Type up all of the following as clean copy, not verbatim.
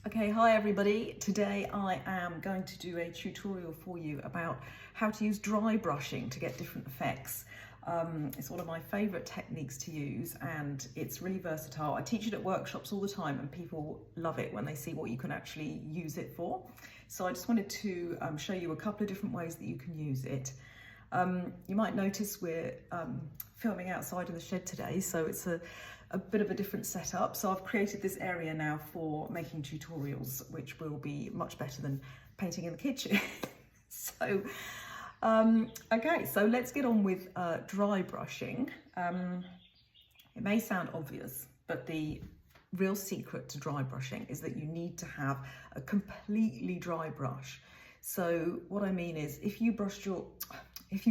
Okay, hi everybody. Today I am going to do a tutorial for you about how to use dry brushing to get different effects. It's one of my favourite techniques to use and it's really versatile. I teach it at workshops all the time and people love it when they see what you can actually use it for. So I just wanted to show you a couple of different ways that you can use it. You might notice we're filming outside in the shed today, so it's a bit of a different setup. So I've created this area now for making tutorials, which will be much better than painting in the kitchen. Okay, so let's get on with dry brushing. It may sound obvious, but the real secret to dry brushing is that you need to have a completely dry brush. So what I mean is if you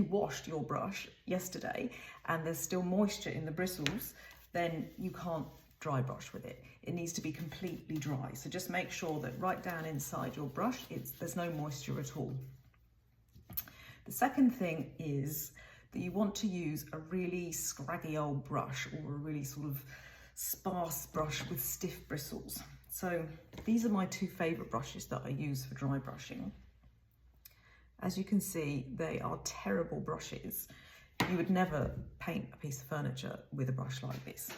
washed your brush yesterday and there's still moisture in the bristles, then you can't dry brush with it. It needs to be completely dry. So just make sure that right down inside your brush, there's no moisture at all. The second thing is that you want to use a really scraggy old brush or a really sort of sparse brush with stiff bristles. So these are my two favourite brushes that I use for dry brushing. As you can see, they are terrible brushes. You would never paint a piece of furniture with a brush like this.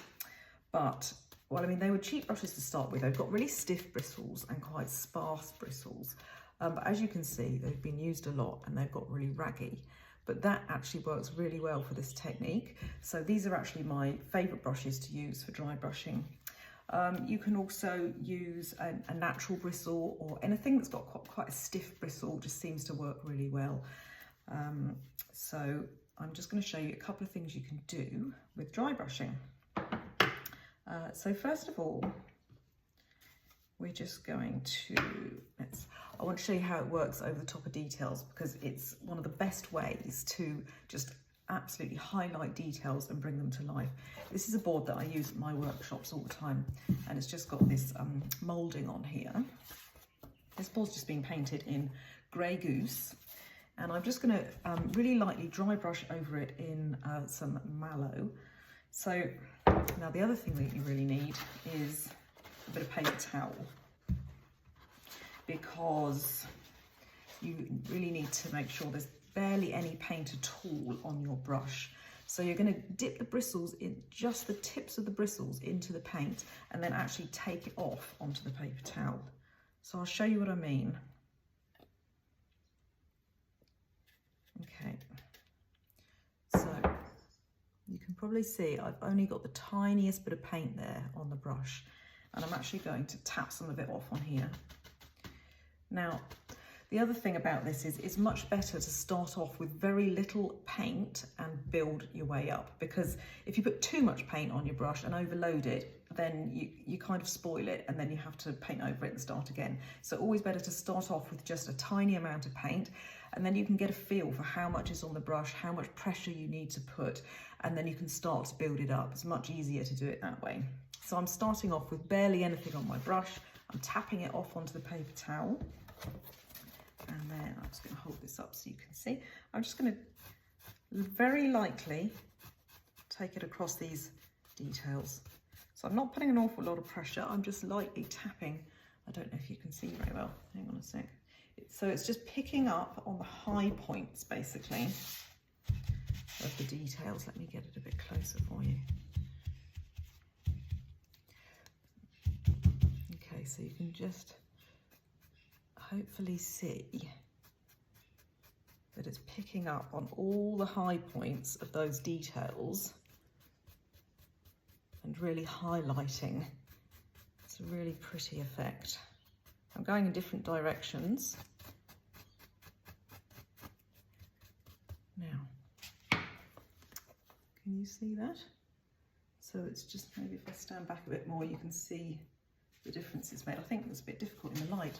But, well, I mean, they were cheap brushes to start with. They've got really stiff bristles and quite sparse bristles. But as you can see, they've been used a lot and they've got really raggy. But that actually works really well for this technique. So these are actually my favourite brushes to use for dry brushing. You can also use a natural bristle or anything that's got quite a stiff bristle, just seems to work really well. So I'm just going to show you a couple of things you can do with dry brushing. So first of all, we're just going to, I want to show you how it works over the top of details because it's one of the best ways to just absolutely highlight details and bring them to life. This is a board that I use at my workshops all the time and it's just got this moulding on here. This board's just been painted in grey goose and I'm just going to really lightly dry brush over it in some mallow. So now the other thing that you really need is a bit of paper towel because you really need to make sure there's barely any paint at all on your brush. So you're going to dip the bristles in, just the tips of the bristles into the paint and then actually take it off onto the paper towel. So I'll show you what I mean. Okay, so you can probably see I've only got the tiniest bit of paint there on the brush and I'm actually going to tap some of it off on here. Now, the other thing about this is it's much better to start off with very little paint and build your way up, because if you put too much paint on your brush and overload it, then you kind of spoil it and then you have to paint over it and start again. So always better to start off with just a tiny amount of paint and then you can get a feel for how much is on the brush, how much pressure you need to put, and then you can start to build it up. It's much easier to do it that way. So I'm starting off with barely anything on my brush. I'm tapping it off onto the paper towel. And then I'm just going to hold this up so you can see. I'm just going to very lightly take it across these details. So I'm not putting an awful lot of pressure, I'm just lightly tapping. I don't know if you can see very well, hang on a sec. So it's just picking up on the high points basically of the details. Let me get it a bit closer for you. Okay, so you can just hopefully see that it's picking up on all the high points of those details and really highlighting. It's a really pretty effect. I'm going in different directions. Now, can you see that? So it's just, maybe if I stand back a bit more, you can see the difference it's made. I think it's a bit difficult in the light.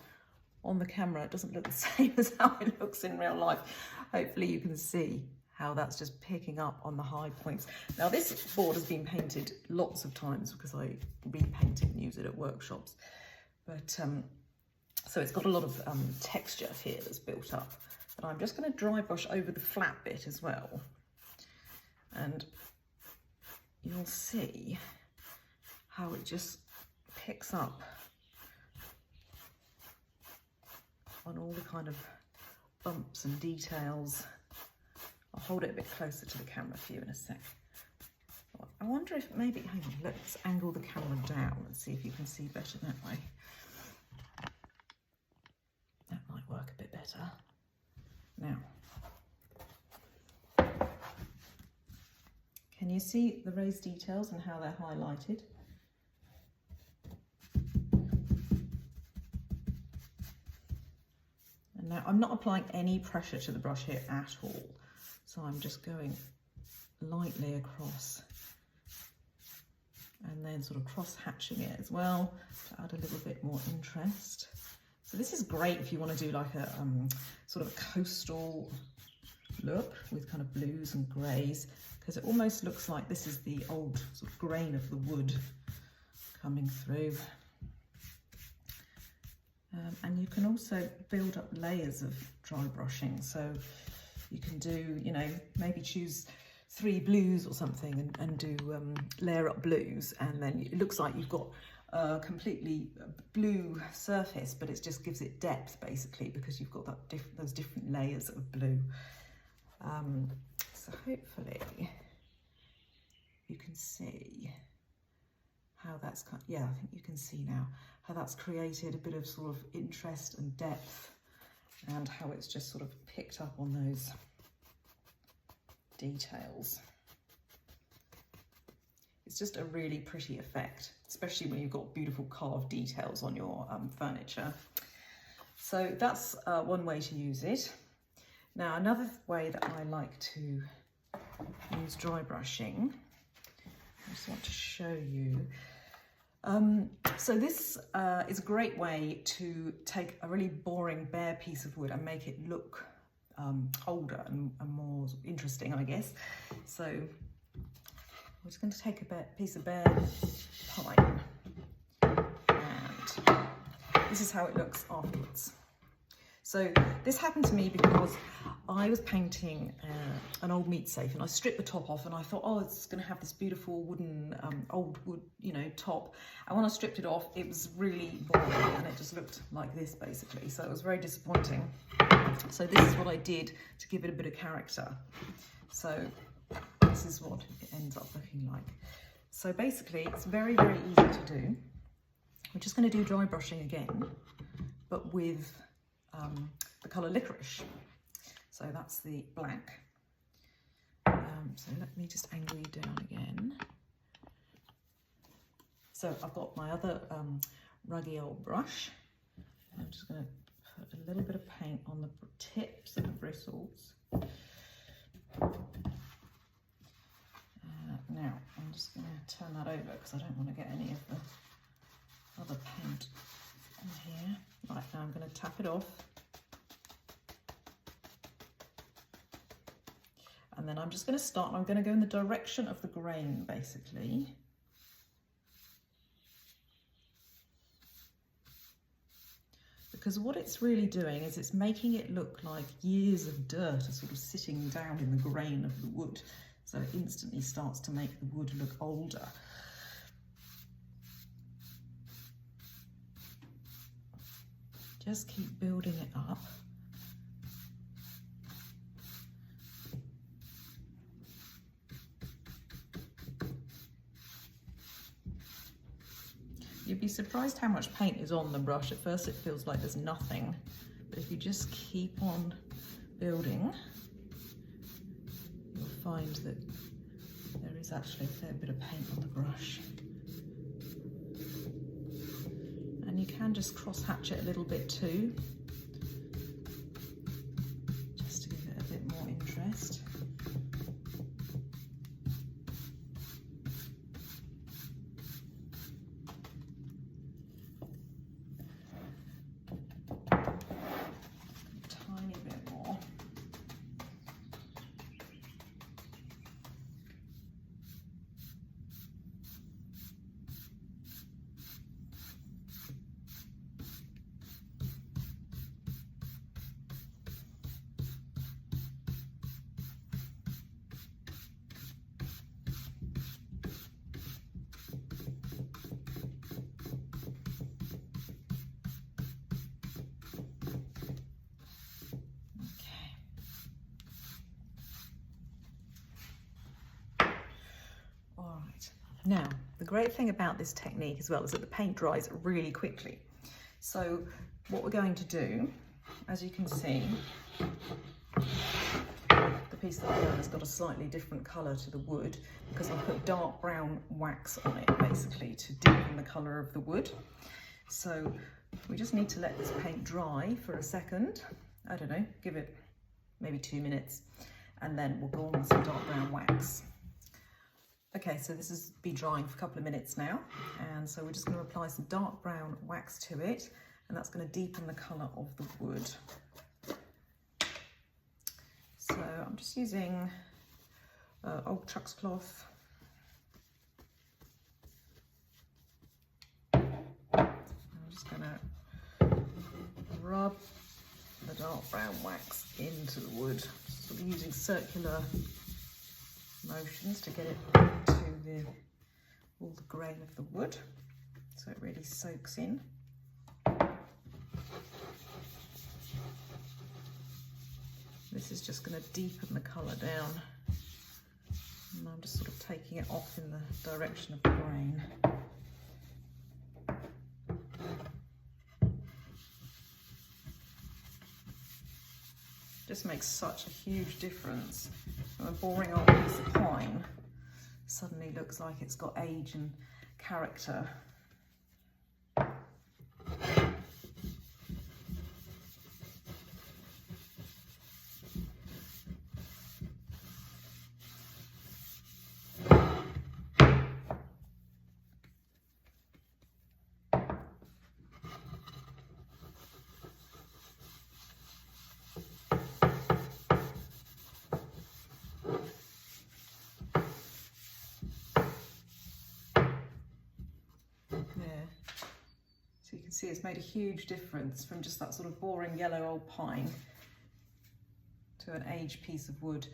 On the camera, it doesn't look the same as how it looks in real life. Hopefully you can see how that's just picking up on the high points. Now this board has been painted lots of times because I repaint it and use it at workshops. But so it's got a lot of texture here that's built up. But I'm just going to dry brush over the flat bit as well. And you'll see how it just picks up on all the kind of bumps and details. I'll hold it a bit closer to the camera for you in a sec. I wonder if maybe, hang on, let's angle the camera down and see if you can see better that way. That might work a bit better. Now, can you see the raised details and how they're highlighted? And now I'm not applying any pressure to the brush here at all. So I'm just going lightly across and then sort of cross hatching it as well to add a little bit more interest. So this is great if you want to do like a sort of a coastal look with kind of blues and greys, because it almost looks like this is the old sort of grain of the wood coming through. And you can also build up layers of dry brushing. So you can do, you know, maybe choose 3 blues or something and do layer up blues, and then it looks like you've got a completely blue surface, but it just gives it depth basically because you've got that those different layers of blue. So hopefully you can see how that's kind of, yeah, I think you can see now how that's created a bit of sort of interest and depth, and how it's just sort of picked up on those details. It's just a really pretty effect, especially when you've got beautiful carved details on your furniture. So that's one way to use it. Now, another way that I like to use dry brushing, I just want to show you. So this is a great way to take a really boring bare piece of wood and make it look older and more interesting, I guess. So we're just going to take a piece of bare pine, and this is how it looks afterwards. So this happened to me because I was painting an old meat safe, and I stripped the top off, and I thought, oh, it's going to have this beautiful wooden, old wood, you know, top. And when I stripped it off, it was really boring, and it just looked like this basically. So it was very disappointing. So this is what I did to give it a bit of character. So this is what it ends up looking like. So basically, it's very, very easy to do. We're just going to do dry brushing again, but with the colour licorice. So that's the black. So let me just angle you down again. So I've got my other ruggy old brush. I'm just going to put a little bit of paint on the tips of the bristles. Now I'm just going to turn that over because I don't want to get any of the other paint on here. Right, now I'm going to tap it off. And then I'm just going to start, I'm going to go in the direction of the grain basically. Because what it's really doing is it's making it look like years of dirt are sort of sitting down in the grain of the wood. So it instantly starts to make the wood look older. Just keep building it up. You'd be surprised how much paint is on the brush. At first it feels like there's nothing, but if you just keep on building, you'll find that there is actually a fair bit of paint on the brush. And you can just cross hatch it a little bit too, just to give it a bit more interest. Now, the great thing about this technique as well is that the paint dries really quickly. So what we're going to do, as you can see, the piece that I've done has got a slightly different colour to the wood because I put dark brown wax on it basically to deepen the colour of the wood. So we just need to let this paint dry for a second. I don't know, give it maybe 2 minutes, and then we'll go on with some dark brown wax. Okay, so this has been drying for a couple of minutes now, and so we're just going to apply some dark brown wax to it, and that's going to deepen the colour of the wood. So I'm just using old Chuck's cloth. I'm just going to rub the dark brown wax into the wood, sort of using circular motions to get it into all the grain of the wood, so it really soaks in. This is just going to deepen the colour down, and I'm just sort of taking it off in the direction of the grain. Just makes such a huge difference. When a boring old piece of pine suddenly looks like it's got age and character. So you can see it's made a huge difference from just that sort of boring yellow old pine to an aged piece of wood.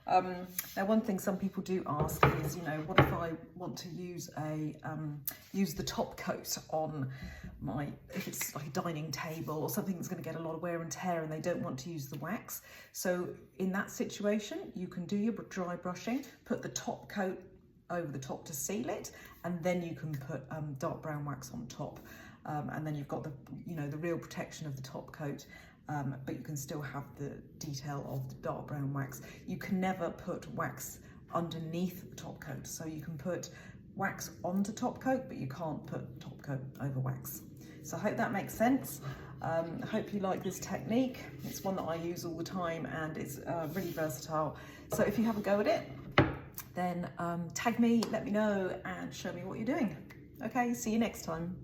Now, one thing some people do ask is, you know, what if I want to use use the top coat on if it's like a dining table or something that's going to get a lot of wear and tear and they don't want to use the wax. So in that situation, you can do your dry brushing, put the top coat over the top to seal it, and then you can put dark brown wax on top. And then you've got the real protection of the top coat, but you can still have the detail of the dark brown wax. You can never put wax underneath the top coat, so you can put wax onto top coat, but you can't put top coat over wax. So I hope that makes sense. I hope you like this technique. It's one that I use all the time, and it's really versatile. So if you have a go at it, then tag me, let me know, and show me what you're doing. Okay, see you next time.